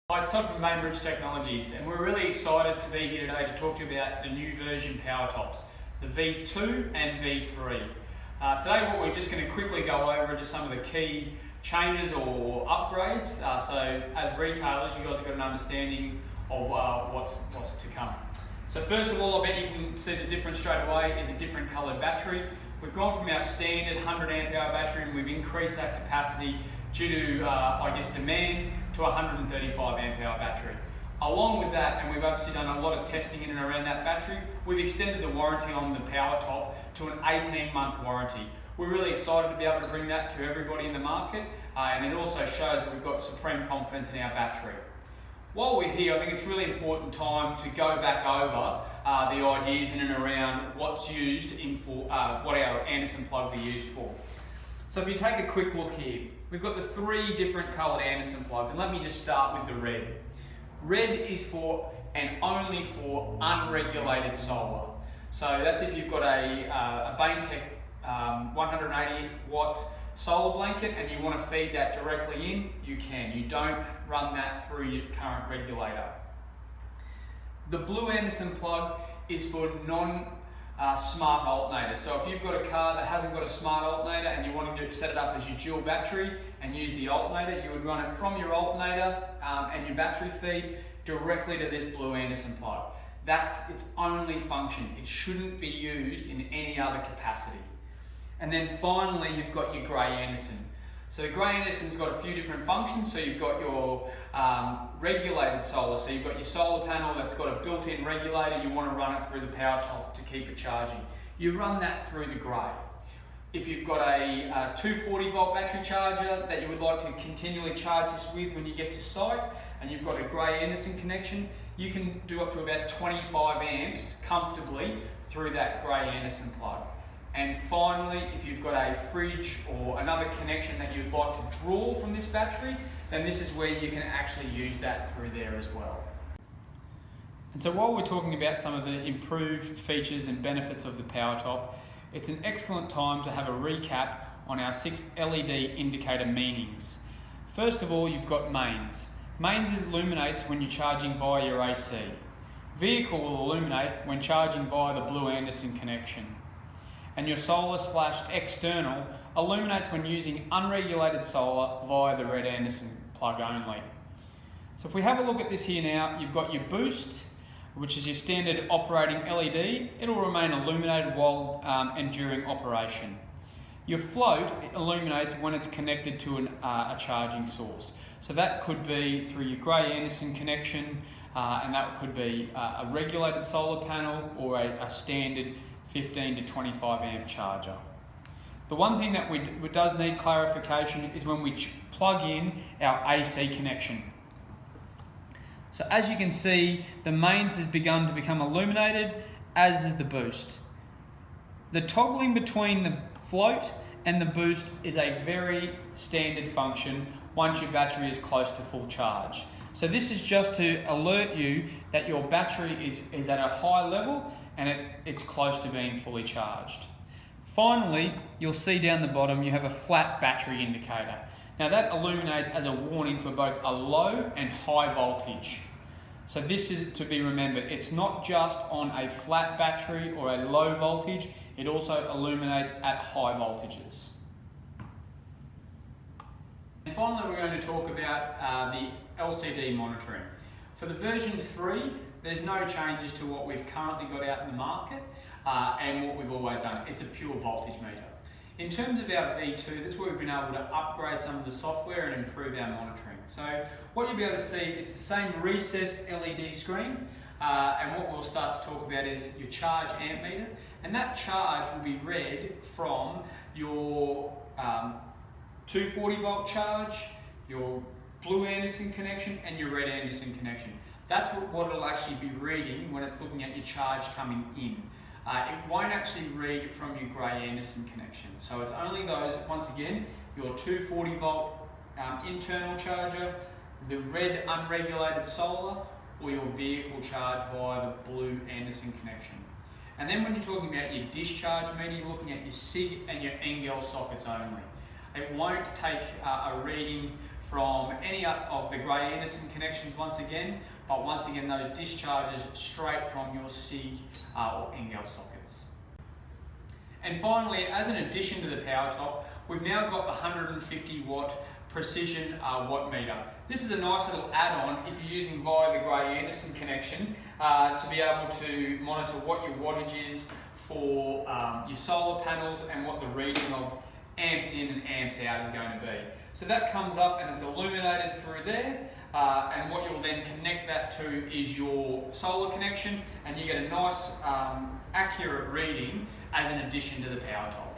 Hi, it's Todd from Baintech Technologies, and we're really excited to be here today to talk to you about the new version PowerTops, the V2 and V3. Today what we're just going to quickly go over are just some of the key changes or upgrades. So as retailers, you guys have got an understanding of what's to come. So first of all, I bet you can see the difference straight away is a different coloured battery. We've gone from our standard 100 amp hour battery and we've increased that capacity due to, demand to a 135 amp hour battery. Along with that, and we've obviously done a lot of testing in and around that battery, we've extended the warranty on the PowerTop to an 18-month warranty. We're really excited to be able to bring that to everybody in the market, and it also shows that we've got supreme confidence in our battery. While we're here, I think it's really important time to go back over the ideas in and around what's used what our Anderson plugs are used for. So if you take a quick look here, we've got the three different coloured Anderson plugs, and let me just start with the red. Red is for and only for unregulated solar. So that's if you've got a Baintech 180 watt solar blanket and you want to feed that directly in, you can. You don't run that through your current regulator. The blue Anderson plug is for smart alternator. So if you've got a car that hasn't got a smart alternator and you want to set it up as your dual battery and use the alternator, you would run it from your alternator and your battery feed directly to this blue Anderson plug. That's its only function. It shouldn't be used in any other capacity. And then finally, you've got your grey Anderson. So the grey Anderson's got a few different functions. So you've got your regulated solar. So you've got your solar panel that's got a built-in regulator. You want to run it through the PowerTop to keep it charging. You run that through the grey. If you've got a 240 volt battery charger that you would like to continually charge this with when you get to site, and you've got a grey Anderson connection, you can do up to about 25 amps comfortably through that grey Anderson plug. And finally, if you've got a fridge or another connection that you'd like to draw from this battery, then this is where you can actually use that through there as well. And so while we're talking about some of the improved features and benefits of the PowerTop, it's an excellent time to have a recap on our 6 LED indicator meanings. First of all, you've got mains. Mains illuminates when you're charging via your AC. Vehicle will illuminate when charging via the blue Anderson connection. And your solar/external illuminates when using unregulated solar via the red Anderson plug only. So if we have a look at this here now, you've got your boost, which is your standard operating LED. It'll remain illuminated while and during operation. Your float illuminates when it's connected to a charging source. So that could be through your grey Anderson connection, and that could be a regulated solar panel or a standard 15 to 25 amp charger. The one thing that does need clarification is when we plug in our AC connection. So as you can see, the mains has begun to become illuminated, as is the boost. The toggling between the float and the boost is a very standard function once your battery is close to full charge. So this is just to alert you that your battery is at a high level and it's close to being fully charged. Finally, you'll see down the bottom you have a flat battery indicator. Now that illuminates as a warning for both a low and high voltage. So this is to be remembered. It's not just on a flat battery or a low voltage, it also illuminates at high voltages. And finally, we're going to talk about the LCD monitoring. For the version 3, there's no changes to what we've currently got out in the market and what we've always done. It's a pure voltage meter. In terms of our V2, that's where we've been able to upgrade some of the software and improve our monitoring. So what you'll be able to see, it's the same recessed LED screen, and what we'll start to talk about is your charge amp meter, and that charge will be read from your 240 volt charge, your blue Anderson connection, and your red Anderson connection. That's what it'll actually be reading when it's looking at your charge coming in. It won't actually read from your grey Anderson connection. So it's only those, once again, your 240 volt internal charger, the red unregulated solar, or your vehicle charge via the blue Anderson connection. And then when you're talking about your discharge meter, you're looking at your SIG and your NGL sockets only. It won't take a reading from any of the Gray Anderson connections once again, but once again those discharges straight from your SIG or NGAL sockets. And finally, as an addition to the PowerTop, we've now got the 150 watt precision watt meter. This is a nice little add-on if you're using via the Gray Anderson connection to be able to monitor what your wattage is for your solar panels and what the reading of amps in and amps out is going to be. So that comes up and it's illuminated through there, and what you'll then connect that to is your solar connection, and you get a nice accurate reading as an addition to the PowerTop.